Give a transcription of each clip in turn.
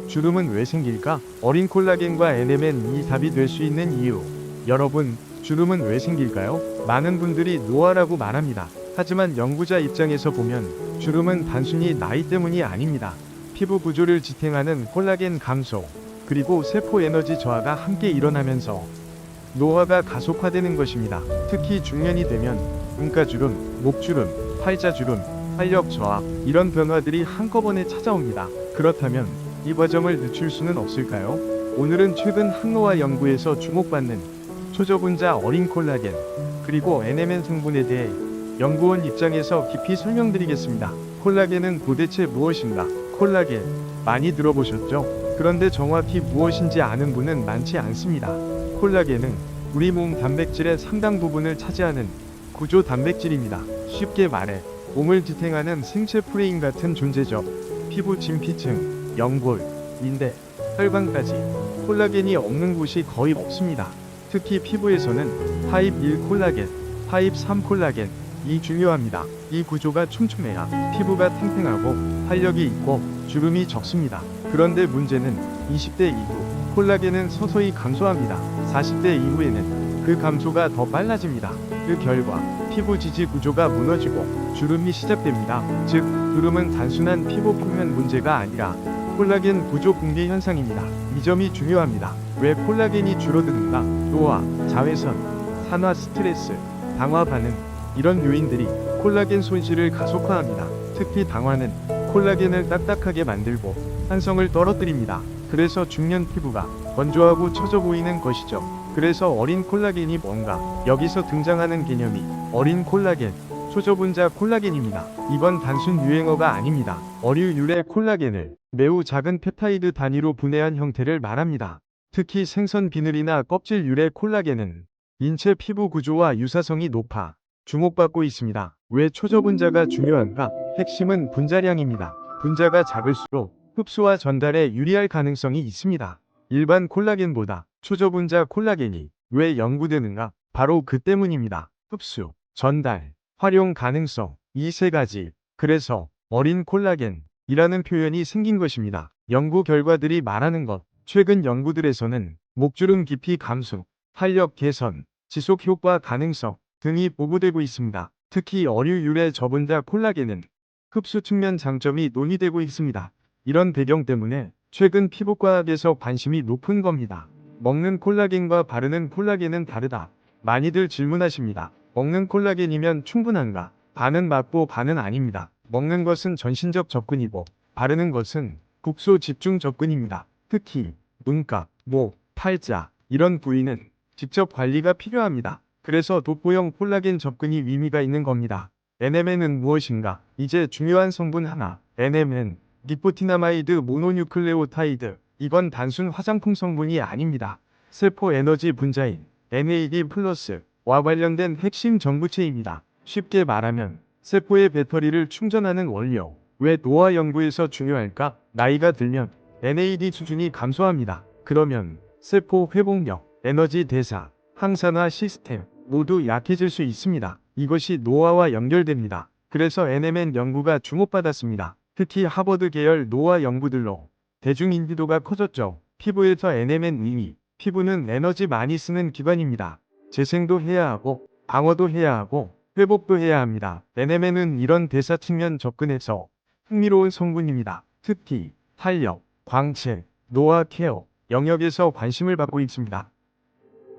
주름은 왜 생길까? 어린 콜라겐과 NMN이 답이 될 수 있는 이유. 여러분, 주름은 왜 생길까요? 많은 분들이 노화라고 말합니다. 하지만 연구자 입장에서 보면 주름은 단순히 나이 때문이 아닙니다. 피부 구조를 지탱하는 콜라겐 감소, 그리고 세포 에너지 저하가 함께 일어나면서 노화가 가속화되는 것입니다. 특히 중년이 되면 눈가주름, 목주름, 팔자주름, 활력 저하 이런 변화들이 한꺼번에 찾아옵니다. 그렇다면 이 과정을 늦출 수는 없을까요? 오늘은 최근 항노화 연구에서 주목받는 초저분자 어린 콜라겐 그리고 NMN 성분에 대해 연구원 입장에서 깊이 설명드리겠습니다. 콜라겐은 도대체 무엇인가? 콜라겐 많이 들어보셨죠? 그런데 정확히 무엇인지 아는 분은 많지 않습니다. 콜라겐은 우리 몸 단백질의 상당 부분을 차지하는 구조 단백질입니다. 쉽게 말해 몸을 지탱하는 생체 프레임 같은 존재죠. 피부 진피층, 연골, 인대, 혈관까지 콜라겐이 없는 곳이 거의 없습니다. 특히 피부에서는 타입 1 콜라겐, 타입 3 콜라겐이 중요합니다. 이 구조가 촘촘해야 피부가 탱탱하고 활력이 있고 주름이 적습니다. 그런데 문제는 20대 이후 콜라겐은 서서히 감소합니다. 40대 이후에는 그 감소가 더 빨라집니다. 그 결과 피부 지지 구조가 무너지고 주름이 시작됩니다. 즉, 주름은 단순한 피부 표면 문제가 아니라 콜라겐 구조 붕괴 현상입니다. 이 점이 중요합니다. 왜 콜라겐이 줄어드는가? 노화, 자외선, 산화 스트레스, 당화 반응 이런 요인들이 콜라겐 손실을 가속화합니다. 특히 당화는 콜라겐을 딱딱하게 만들고 산성을 떨어뜨립니다. 그래서 중년 피부가 건조하고 처져 보이는 것이죠. 그래서 어린 콜라겐이 뭔가? 여기서 등장하는 개념이 어린 콜라겐, 초저분자 콜라겐입니다. 이건 단순 유행어가 아닙니다. 어류 유래 콜라겐을 매우 작은 펩타이드 단위로 분해한 형태를 말합니다. 특히 생선 비늘이나 껍질 유래 콜라겐은 인체 피부 구조와 유사성이 높아 주목받고 있습니다. 왜 초저분자가 중요한가? 핵심은 분자량입니다. 분자가 작을수록 흡수와 전달에 유리할 가능성이 있습니다. 일반 콜라겐보다 초저분자 콜라겐이 왜 연구되는가? 바로 그 때문입니다. 흡수, 전달, 활용 가능성, 이 세 가지. 그래서 어린 콜라겐이라는 표현이 생긴 것입니다. 연구 결과들이 말하는 것. 최근 연구들에서는 목주름 깊이 감소, 활력 개선, 지속 효과 가능성 등이 보고되고 있습니다. 특히 어류 유래 저분자 콜라겐은 흡수 측면 장점이 논의되고 있습니다. 이런 배경 때문에 최근 피부과학에서 관심이 높은 겁니다. 먹는 콜라겐과 바르는 콜라겐은 다르다. 많이들 질문하십니다. 먹는 콜라겐이면 충분한가? 반은 맞고 반은 아닙니다. 먹는 것은 전신적 접근이고 바르는 것은 국소 집중 접근입니다. 특히 눈가, 목, 팔자 이런 부위는 직접 관리가 필요합니다. 그래서 돋보형 콜라겐 접근이 의미가 있는 겁니다. NMN은 무엇인가? 이제 중요한 성분 하나. NMN, 니코티나마이드 모노뉴클레오타이드. 이건 단순 화장품 성분이 아닙니다. 세포 에너지 분자인 NAD+와 관련된 핵심 전구체입니다. 쉽게 말하면 세포의 배터리를 충전하는 원료. 왜 노화 연구에서 중요할까? 나이가 들면 NAD 수준이 감소합니다. 그러면 세포 회복력, 에너지 대사, 항산화 시스템 모두 약해질 수 있습니다. 이것이 노화와 연결됩니다. 그래서 NMN 연구가 주목받았습니다. 특히 하버드 계열 노화 연구들로 대중인지도가 커졌죠. 피부에서 NMN이 피부는 에너지 많이 쓰는 기관입니다. 재생도 해야 하고 방어도 해야 하고 회복도 해야 합니다. NMN은 이런 대사 측면 접근에서 흥미로운 성분입니다. 특히 탄력, 광채, 노화 케어 영역에서 관심을 받고 있습니다.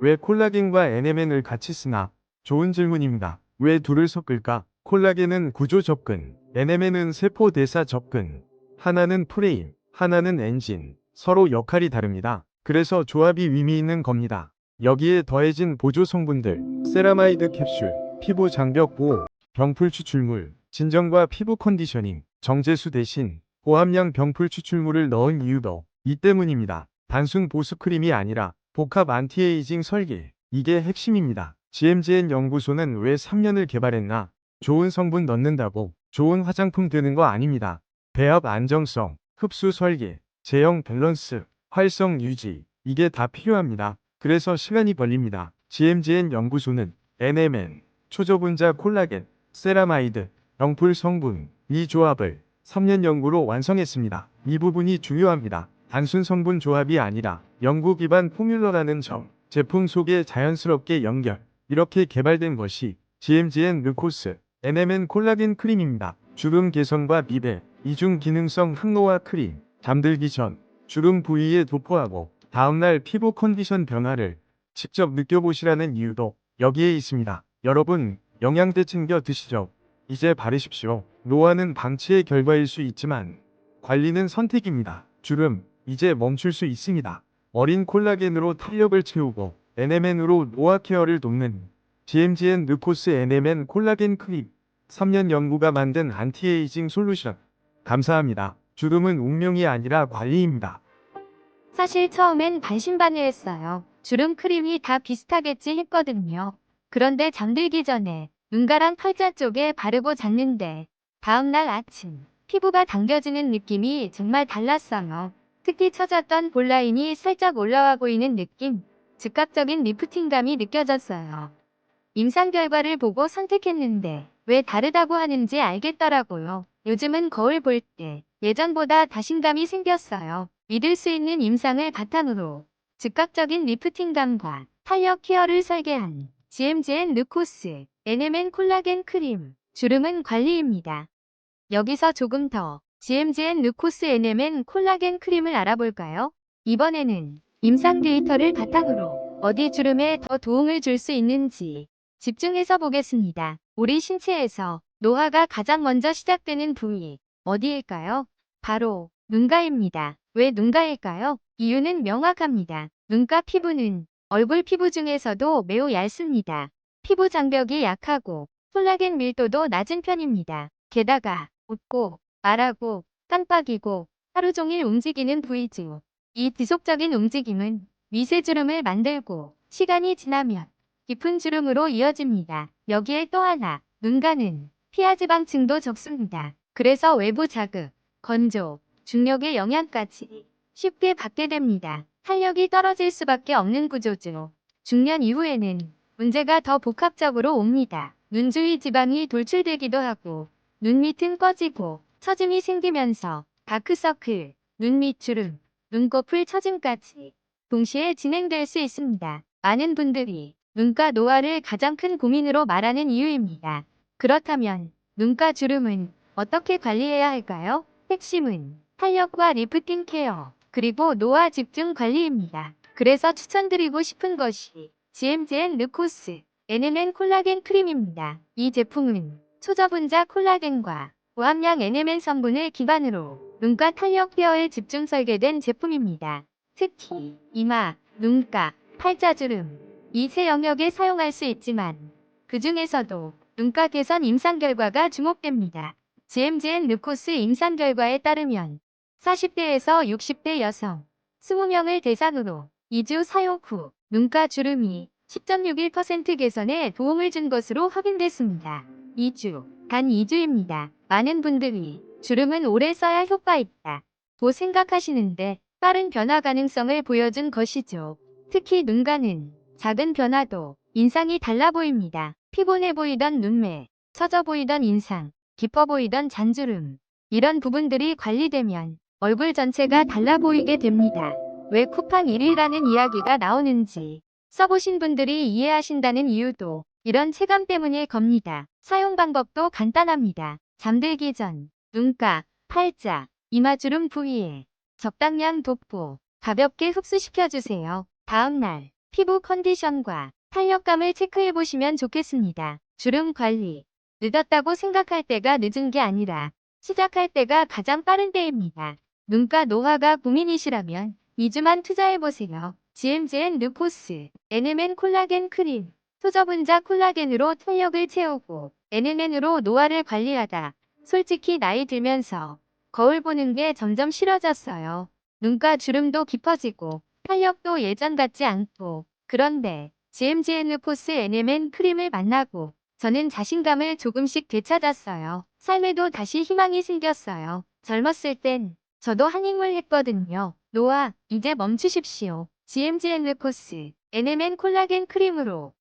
왜 콜라겐과 NMN을 같이 쓰나? 좋은 질문입니다. 왜 둘을 섞을까? 콜라겐은 구조 접근, NMN은 세포 대사 접근. 하나는 프레임, 하나는 엔진. 서로 역할이 다릅니다. 그래서 조합이 의미 있는 겁니다. 여기에 더해진 보조 성분들, 세라마이드 캡슐, 피부 장벽 보호, 병풀 추출물, 진정과 피부 컨디셔닝, 정제수 대신 고함량 병풀 추출물을 넣은 이유도 이 때문입니다. 단순 보습크림이 아니라 복합 안티에이징 설계. 이게 핵심입니다. GMGN 연구소는 왜 3년을 개발했나? 좋은 성분 넣는다고 좋은 화장품 되는 거 아닙니다. 배합 안정성, 흡수 설계, 제형 밸런스, 활성 유지. 이게 다 필요합니다. 그래서 시간이 걸립니다. GMGN 연구소는 NMN, 초저분자 콜라겐, 세라마이드, 병풀 성분 이 조합을 3년 연구로 완성했습니다. 이 부분이 중요합니다. 단순 성분 조합이 아니라 연구 기반 포뮬러라는 점, 제품 속에 자연스럽게 연결, 이렇게 개발된 것이 GMGN 르코스 NMN 콜라겐 크림입니다. 주름 개선과 미백, 이중 기능성 항노화 크림, 잠들기 전 주름 부위에 도포하고 다음날 피부 컨디션 변화를 직접 느껴보시라는 이유도 여기에 있습니다. 여러분, 영양제 챙겨 드시죠. 이제 바르십시오. 노화는 방치의 결과일 수 있지만 관리는 선택입니다. 주름, 이제 멈출 수 있습니다. 어린 콜라겐으로 탄력을 채우고 NMN으로 노화 케어를 돕는 GMGN 르코스 NMN 콜라겐 크림. 3년 연구가 만든 안티에이징 솔루션. 감사합니다. 주름은 운명이 아니라 관리입니다. 사실 처음엔 반신반의했어요. 주름 크림이 다 비슷하겠지 했거든요. 그런데 잠들기 전에 눈가랑 팔자 쪽에 바르고 잤는데 다음날 아침 피부가 당겨지는 느낌이 정말 달랐어요. 특히 처졌던 볼라인이 살짝 올라와 보이는 느낌, 즉각적인 리프팅감이 느껴졌어요. 임상 결과를 보고 선택했는데 왜 다르다고 하는지 알겠더라고요. 요즘은 거울 볼 때 예전보다 자신감이 생겼어요. 믿을 수 있는 임상을 바탕으로 즉각적인 리프팅감과 탄력 케어를 설계한 GMGN 르코스 NMN 콜라겐 크림. 주름은 관리입니다. 여기서 조금 더 GMGN 르코스 NMN 콜라겐 크림을 알아볼까요? 이번에는 임상 데이터를 바탕으로 어디 주름에 더 도움을 줄 수 있는지 집중해서 보겠습니다. 우리 신체에서 노화가 가장 먼저 시작되는 부위 어디일까요? 바로 눈가입니다. 왜 눈가일까요? 이유는 명확합니다. 눈가 피부는 얼굴 피부 중에서도 매우 얇습니다. 피부 장벽이 약하고 콜라겐 밀도도 낮은 편입니다. 게다가 웃고 말하고 깜빡이고 하루 종일 움직이는 부위죠. 이 지속적인 움직임은 미세주름을 만들고 시간이 지나면 깊은 주름으로 이어집니다. 여기에 또 하나, 눈가는 피하지방층도 적습니다. 그래서 외부 자극, 건조, 중력의 영향까지 쉽게 받게 됩니다. 탄력이 떨어질 수밖에 없는 구조죠. 중년 이후에는 문제가 더 복합적으로 옵니다. 눈 주위 지방이 돌출되기도 하고 눈 밑은 꺼지고 처짐이 생기면서 다크서클, 눈 밑 주름, 눈꺼풀 처짐까지 동시에 진행될 수 있습니다. 많은 분들이 눈가 노화를 가장 큰 고민으로 말하는 이유입니다. 그렇다면 눈가 주름은 어떻게 관리해야 할까요? 핵심은 탄력과 리프팅 케어, 그리고 노화 집중 관리입니다. 그래서 추천드리고 싶은 것이 GMGN 르코스 NMN 콜라겐 크림입니다. 이 제품은 초저분자 콜라겐과 고함량 NMN 성분을 기반으로 눈가 탄력 케어에 집중 설계된 제품입니다. 특히 이마, 눈가, 팔자주름 이 세 영역에 사용할 수 있지만 그 중에서도 눈가 개선 임상 결과가 주목됩니다. GMGN 르코스 임상 결과에 따르면 40대에서 60대 여성 20명을 대상으로 2주 사용 후 눈가 주름이 10.61% 개선에 도움을 준 것으로 확인됐습니다. 2주, 단 2주입니다. 많은 분들이 주름은 오래 써야 효과 있다 고 생각하시는데 빠른 변화 가능성을 보여준 것이죠. 특히 눈가는 작은 변화도 인상이 달라 보입니다. 피곤해 보이던 눈매, 처져 보이던 인상, 깊어 보이던 잔주름 이런 부분들이 관리되면 얼굴 전체가 달라 보이게 됩니다. 왜 쿠팡 1위라는 이야기가 나오는지 써보신 분들이 이해하신다는 이유도 이런 체감 때문일 겁니다. 사용 방법도 간단합니다. 잠들기 전 눈가, 팔자, 이마주름 부위에 적당량 도포, 가볍게 흡수시켜주세요. 다음날 피부 컨디션과 탄력감을 체크해보시면 좋겠습니다. 주름 관리, 늦었다고 생각할 때가 늦은 게 아니라 시작할 때가 가장 빠른 때입니다. 눈가 노화가 고민이시라면 2주만 투자해보세요. GMGN 르코스 NMN 콜라겐 크림 소저분자 콜라겐으로 탄력을 채우고 NMN으로 노화를 관리하다. 솔직히 나이 들면서 거울 보는 게 점점 싫어졌어요. 눈가 주름도 깊어지고 탄력도 예전 같지 않고 그런데 GMGN 르코스 NMN 크림을 만나고 저는 자신감을 조금씩 되찾았어요. 삶에도 다시 희망이 생겼어요. 젊었을 땐 저도 한익물 했거든요. 노아, 이제 멈추십시오. GMGN 르코스 NMN 콜라겐 크림으로